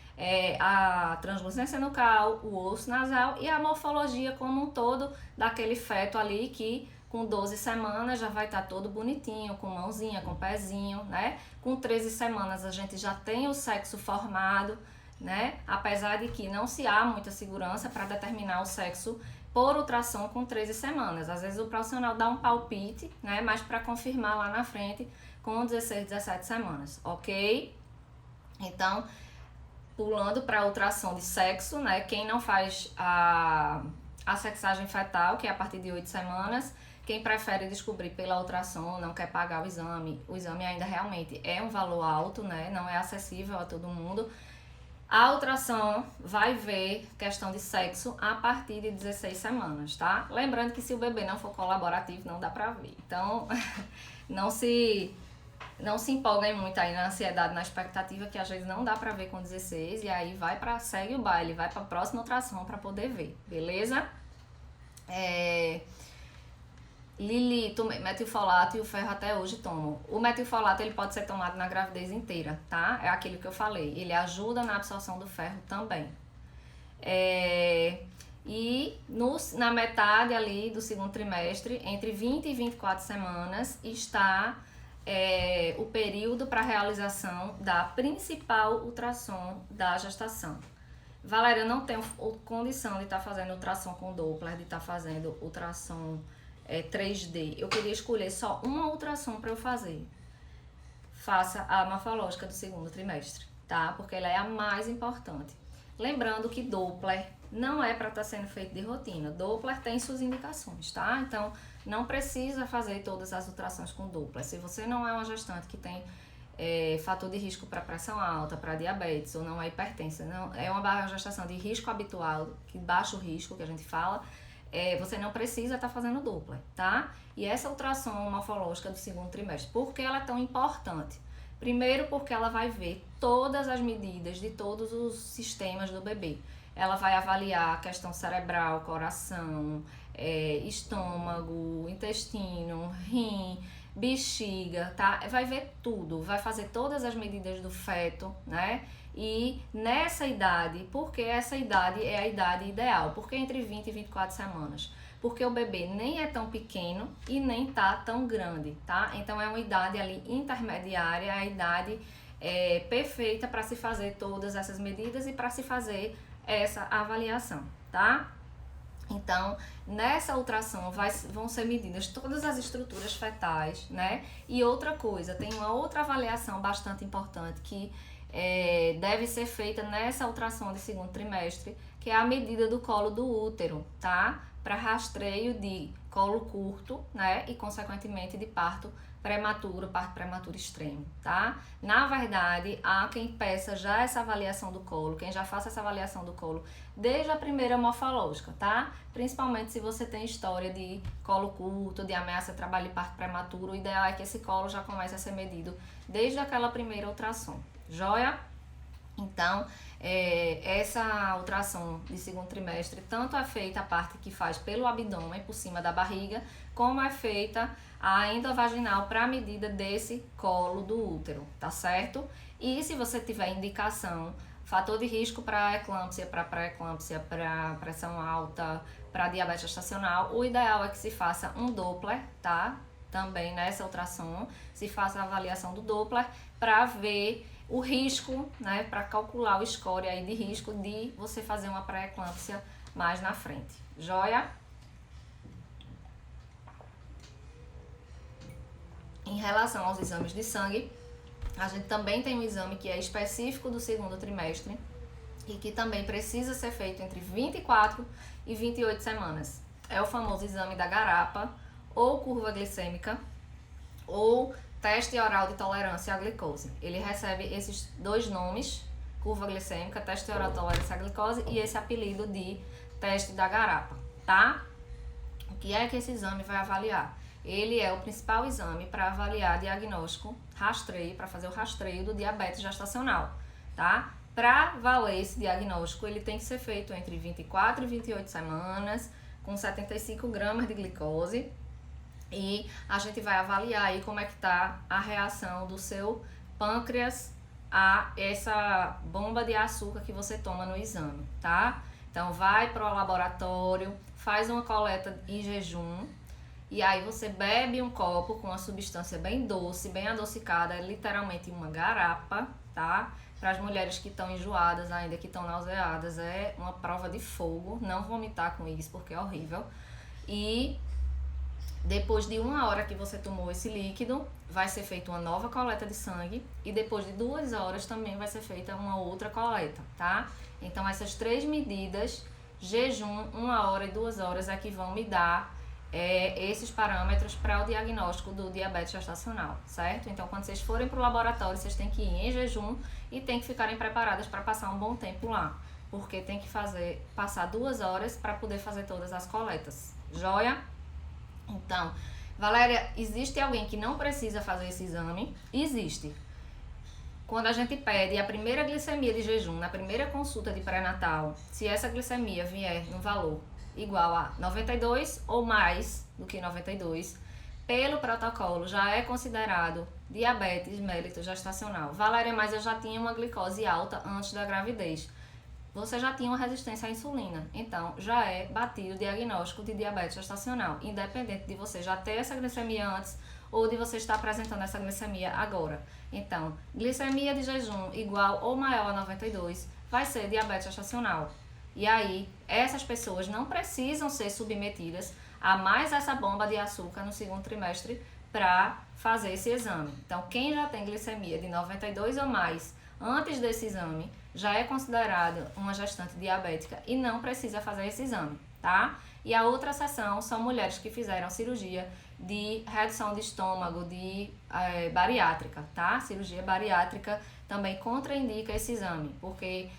a translucência nucal, o osso nasal e a morfologia como um todo daquele feto ali que Com 12 semanas já vai estar todo bonitinho, com mãozinha, com pezinho, né? Com 13 semanas a gente já tem o sexo formado, né? Apesar de que não se há muita segurança para determinar o sexo por ultrassom com 13 semanas. Às vezes o profissional dá um palpite, né? Mas para confirmar lá na frente com 16, 17 semanas, ok? Então, pulando para ultrassom de sexo, né? Quem não faz a sexagem fetal, que é a partir de 8 semanas, quem prefere descobrir pela ultrassom, não quer pagar o exame ainda realmente é um valor alto, né? Não é acessível a todo mundo. A ultrassom vai ver questão de sexo a partir de 16 semanas, tá? Lembrando que se o bebê não for colaborativo, não dá pra ver. Então, não se empolguem muito aí na ansiedade, na expectativa, que às vezes não dá pra ver com 16, e aí segue o baile, vai pra próxima ultrassom pra poder ver, beleza? Lili, metilfolato e o ferro até hoje tomo. O metilfolato ele pode ser tomado na gravidez inteira, tá? É aquilo que eu falei. Ele ajuda na absorção do ferro também. E na metade ali do segundo trimestre, entre 20 e 24 semanas, está o período para realização da principal ultrassom da gestação. Valéria, eu não tenho condição de estar fazendo ultrassom com Doppler, de estar fazendo ultrassom 3D. Eu queria escolher só uma ultrassom para eu fazer. Faça a morfológica do segundo trimestre, tá? Porque ela é a mais importante. Lembrando que Doppler não é para estar sendo feito de rotina. Doppler tem suas indicações, tá? Então, não precisa fazer todas as ultrassons com Doppler. Se você não é uma gestante que tem fator de risco para pressão alta, para diabetes ou não é hipertensa, não, é uma gestação de risco habitual, que baixo risco que a gente fala, você não precisa estar fazendo Doppler, tá? E essa ultrassom morfológica do segundo trimestre, por que ela é tão importante? Primeiro, porque ela vai ver todas as medidas de todos os sistemas do bebê. Ela vai avaliar a questão cerebral, coração, estômago, intestino, rim, bexiga, tá? Vai ver tudo, vai fazer todas as medidas do feto, né? E nessa idade, porque essa idade é a idade ideal? Porque entre 20 e 24 semanas? Porque o bebê nem é tão pequeno e nem tá tão grande, tá? Então é uma idade ali intermediária, é a idade perfeita para se fazer todas essas medidas e para se fazer essa avaliação, tá? Então, nessa ultrassom vão ser medidas todas as estruturas fetais, né? E outra coisa, tem uma outra avaliação bastante importante que deve ser feita nessa ultrassom de segundo trimestre, que é a medida do colo do útero, tá? Para rastreio de colo curto, né? E, consequentemente, de parto prematuro extremo, tá? Na verdade, há quem peça já essa avaliação do colo, quem já faça essa avaliação do colo desde a primeira morfológica, tá? Principalmente se você tem história de colo curto, de ameaça de trabalho de parto prematuro, o ideal é que esse colo já comece a ser medido desde aquela primeira ultrassom, joia? Então, essa ultrassom de segundo trimestre, tanto é feita a parte que faz pelo abdômen, por cima da barriga, como é feita a endovaginal para a medida desse colo do útero, tá certo? E se você tiver indicação, fator de risco para eclâmpsia, para pré-eclâmpsia, para pressão alta, para diabetes gestacional, o ideal é que se faça um Doppler, tá? Também nessa ultrassom, se faça a avaliação do Doppler para ver o risco, né? Para calcular o score aí de risco de você fazer uma pré-eclâmpsia mais na frente. Joia? Em relação aos exames de sangue, a gente também tem um exame que é específico do segundo trimestre e que também precisa ser feito entre 24 e 28 semanas. É o famoso exame da garapa, ou curva glicêmica, ou teste oral de tolerância à glicose. Ele recebe esses dois nomes, curva glicêmica, teste oral de tolerância à glicose, e esse apelido de teste da garapa, tá? O que é que esse exame vai avaliar? Ele é o principal exame para avaliar diagnóstico, rastreio, para fazer o rastreio do diabetes gestacional, tá? Para valer esse diagnóstico, ele tem que ser feito entre 24 e 28 semanas, com 75 gramas de glicose, e a gente vai avaliar aí como é que tá a reação do seu pâncreas a essa bomba de açúcar que você toma no exame, tá? Então vai para o laboratório, faz uma coleta em jejum, E aí você bebe um copo com uma substância bem doce, bem adocicada, é literalmente uma garapa, tá? Para as mulheres que estão enjoadas ainda, que estão nauseadas, é uma prova de fogo. Não vomitar com isso, porque é horrível. E depois de 1 hora que você tomou esse líquido, vai ser feita uma nova coleta de sangue. E depois de 2 horas também vai ser feita uma outra coleta, tá? Então essas 3 medidas, jejum, 1 hora e 2 horas, é que vão me dar esses parâmetros para o diagnóstico do diabetes gestacional, certo? Então, quando vocês forem para o laboratório, vocês têm que ir em jejum e têm que ficarem preparadas para passar um bom tempo lá, porque tem que passar 2 horas para poder fazer todas as coletas, joia? Então, Valéria, existe alguém que não precisa fazer esse exame? Existe. Quando a gente pede a primeira glicemia de jejum, na primeira consulta de pré-natal, se essa glicemia vier no valor igual a 92 ou mais do que 92, pelo protocolo já é considerado diabetes mellitus gestacional. Valéria, mas eu já tinha uma glicose alta antes da gravidez. Você já tinha uma resistência à insulina, então já é batido o diagnóstico de diabetes gestacional, independente de você já ter essa glicemia antes ou de você estar apresentando essa glicemia agora. Então, glicemia de jejum igual ou maior a 92 vai ser diabetes gestacional. E aí, essas pessoas não precisam ser submetidas a mais essa bomba de açúcar no segundo trimestre para fazer esse exame. Então, quem já tem glicemia de 92 ou mais antes desse exame, já é considerado uma gestante diabética e não precisa fazer esse exame, tá? E a outra seção são mulheres que fizeram cirurgia de redução de estômago, de bariátrica, tá? Cirurgia bariátrica também contraindica esse exame, porque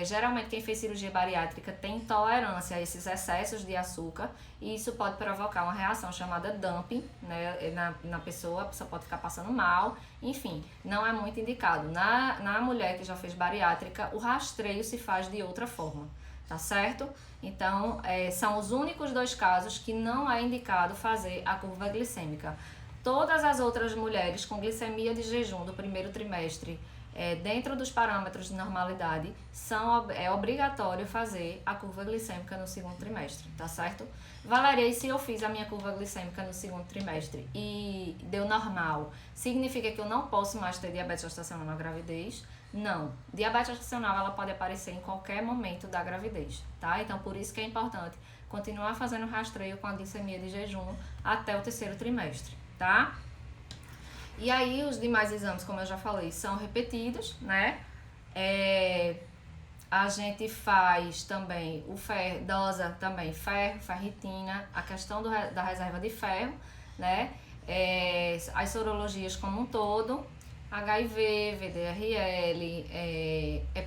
geralmente quem fez cirurgia bariátrica tem intolerância a esses excessos de açúcar e isso pode provocar uma reação chamada dumping, né, na pessoa, a pessoa pode ficar passando mal, enfim, não é muito indicado. Na mulher que já fez bariátrica, o rastreio se faz de outra forma, tá certo? Então, são os únicos 2 casos que não é indicado fazer a curva glicêmica. Todas as outras mulheres com glicemia de jejum do primeiro trimestre, dentro dos parâmetros de normalidade, é obrigatório fazer a curva glicêmica no segundo trimestre, tá certo? Valéria, e se eu fiz a minha curva glicêmica no segundo trimestre e deu normal, significa que eu não posso mais ter diabetes gestacional na gravidez? Não. Diabetes gestacional, ela pode aparecer em qualquer momento da gravidez, tá? Então, por isso que é importante continuar fazendo rastreio com a glicemia de jejum até o 3º trimestre, tá? E aí, os demais exames, como eu já falei, são repetidos, né? A gente faz também dosa também ferro, ferritina, a questão da reserva de ferro, né? As sorologias como um todo, HIV, VDRL,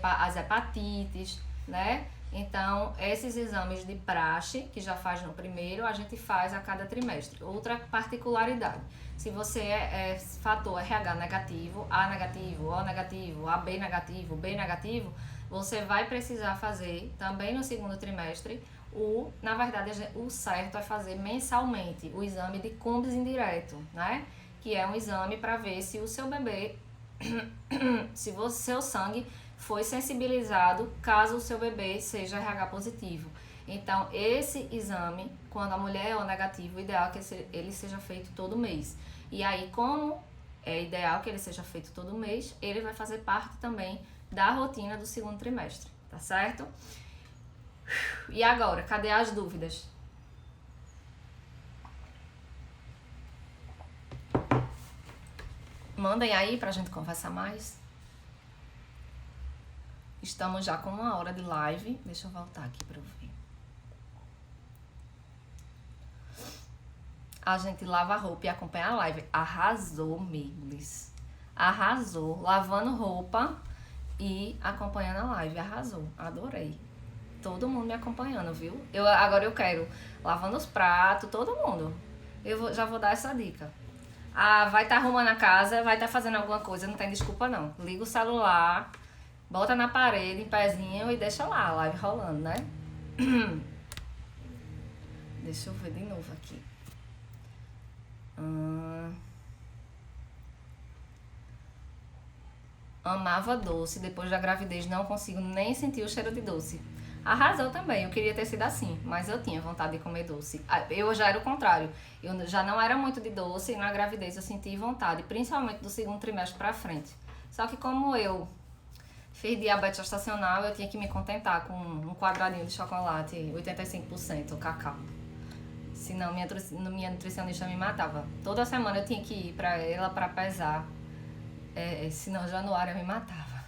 as hepatites, né? Então, esses exames de praxe, que já faz no primeiro, a gente faz a cada trimestre. Outra particularidade, se você é fator RH negativo, A negativo, O negativo, AB negativo, B negativo, você vai precisar fazer também no segundo trimestre, na verdade, o certo é fazer mensalmente o exame de Coombs indireto, né? Que é um exame para ver se o seu bebê, se o seu sangue foi sensibilizado caso o seu bebê seja RH positivo. Então, esse exame, quando a mulher é O negativo, o ideal é que ele seja feito todo mês. E aí, como é ideal que ele seja feito todo mês, ele vai fazer parte também da rotina do segundo trimestre, tá certo? E agora, cadê as dúvidas? Mandem aí pra gente conversar mais. Estamos já com 1 hora de live. Deixa eu voltar aqui pra eu ver. A gente lava a roupa e acompanha a live. Arrasou, Miglis. Arrasou. Lavando roupa e acompanhando a live. Arrasou. Adorei. Todo mundo me acompanhando, viu? Agora eu quero lavando os pratos, todo mundo. Já vou dar essa dica. Vai estar arrumando a casa, vai estar fazendo alguma coisa, não tem desculpa não. Liga o celular, bota na parede, em pezinho e deixa lá a live rolando, né? Deixa eu ver de novo aqui. Amava doce, depois da gravidez não consigo nem sentir o cheiro de doce. Arrasou também, eu queria ter sido assim, mas eu tinha vontade de comer doce. Eu já era o contrário, eu já não era muito de doce e na gravidez eu senti vontade, principalmente do segundo trimestre pra frente. Só que como eu fiz diabetes gestacional, eu tinha que me contentar com um quadradinho de chocolate 85% cacau. Senão minha nutricionista me matava. Toda semana eu tinha que ir pra ela pra pesar, senão Januária me matava.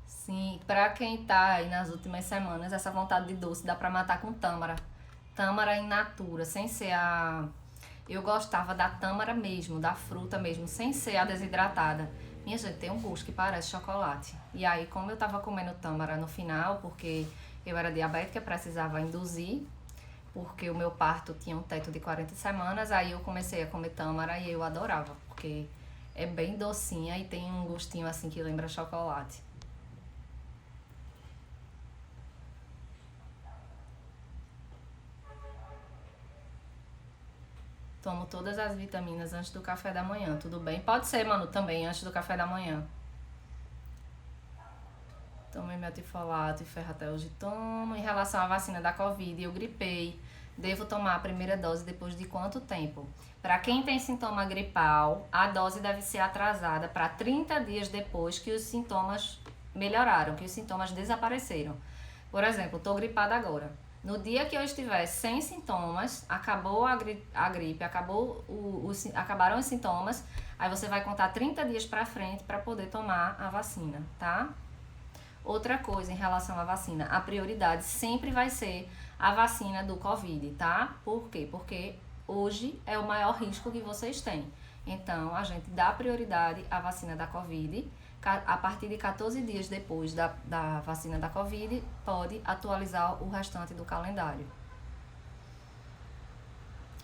Sim, pra quem tá aí nas últimas semanas, essa vontade de doce dá pra matar com tâmara. Tâmara in natura, sem ser a... Eu gostava da tâmara mesmo, da fruta mesmo, sem ser a desidratada. Minha gente, tem um gosto que parece chocolate. E aí, como eu tava comendo tâmara no final, porque eu era diabética, precisava induzir, porque o meu parto tinha um teto de 40 semanas, aí eu comecei a comer tâmara e eu adorava, porque é bem docinha e tem um gostinho assim que lembra chocolate. Tomo todas as vitaminas antes do café da manhã, tudo bem? Pode ser, mano, também antes do café da manhã. Tomei metilfolato e ferro até hoje tomo. Em relação à vacina da Covid, eu gripei. Devo tomar a primeira dose depois de quanto tempo? Para quem tem sintoma gripal, a dose deve ser atrasada para 30 dias depois que os sintomas melhoraram, que os sintomas desapareceram. Por exemplo, estou gripada agora. No dia que eu estiver sem sintomas, acabou a gripe, acabaram os sintomas, aí você vai contar 30 dias para frente para poder tomar a vacina, tá? Outra coisa em relação à vacina, a prioridade sempre vai ser a vacina do Covid, tá? Por quê? Porque hoje é o maior risco que vocês têm. Então, a gente dá prioridade à vacina da Covid. A partir de 14 dias depois da vacina da Covid, pode atualizar o restante do calendário.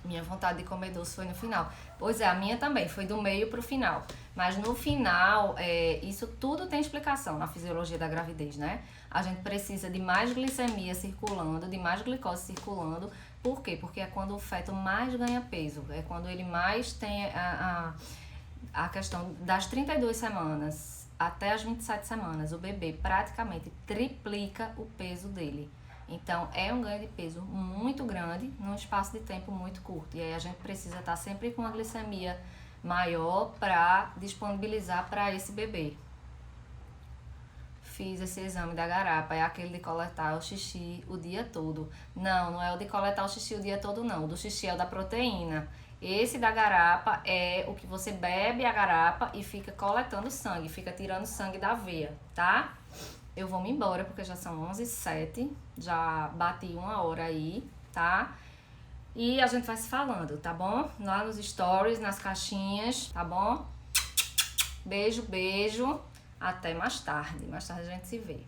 Minha vontade de comer doce foi no final. Pois é, a minha também, foi do meio pro final. Mas no final, isso tudo tem explicação na fisiologia da gravidez, né? A gente precisa de mais glicemia circulando, de mais glicose circulando. Por quê? Porque é quando o feto mais ganha peso. É quando ele mais tem a questão das 32 semanas até as 27 semanas. O bebê praticamente triplica o peso dele. Então, é um ganho de peso muito grande num espaço de tempo muito curto. E aí a gente precisa estar sempre com uma glicemia maior para disponibilizar para esse bebê. Fiz esse exame da garapa, é aquele de coletar o xixi o dia todo. Não, não é o de coletar o xixi o dia todo, não. O do xixi é o da proteína. Esse da garapa é o que você bebe a garapa e fica coletando sangue, fica tirando sangue da veia, tá? Eu vou me embora porque já são 11h07, já bati 1 hora aí, tá? E a gente vai se falando, tá bom? Lá nos stories, nas caixinhas, tá bom? Beijo, beijo. Até mais tarde. Mais tarde a gente se vê.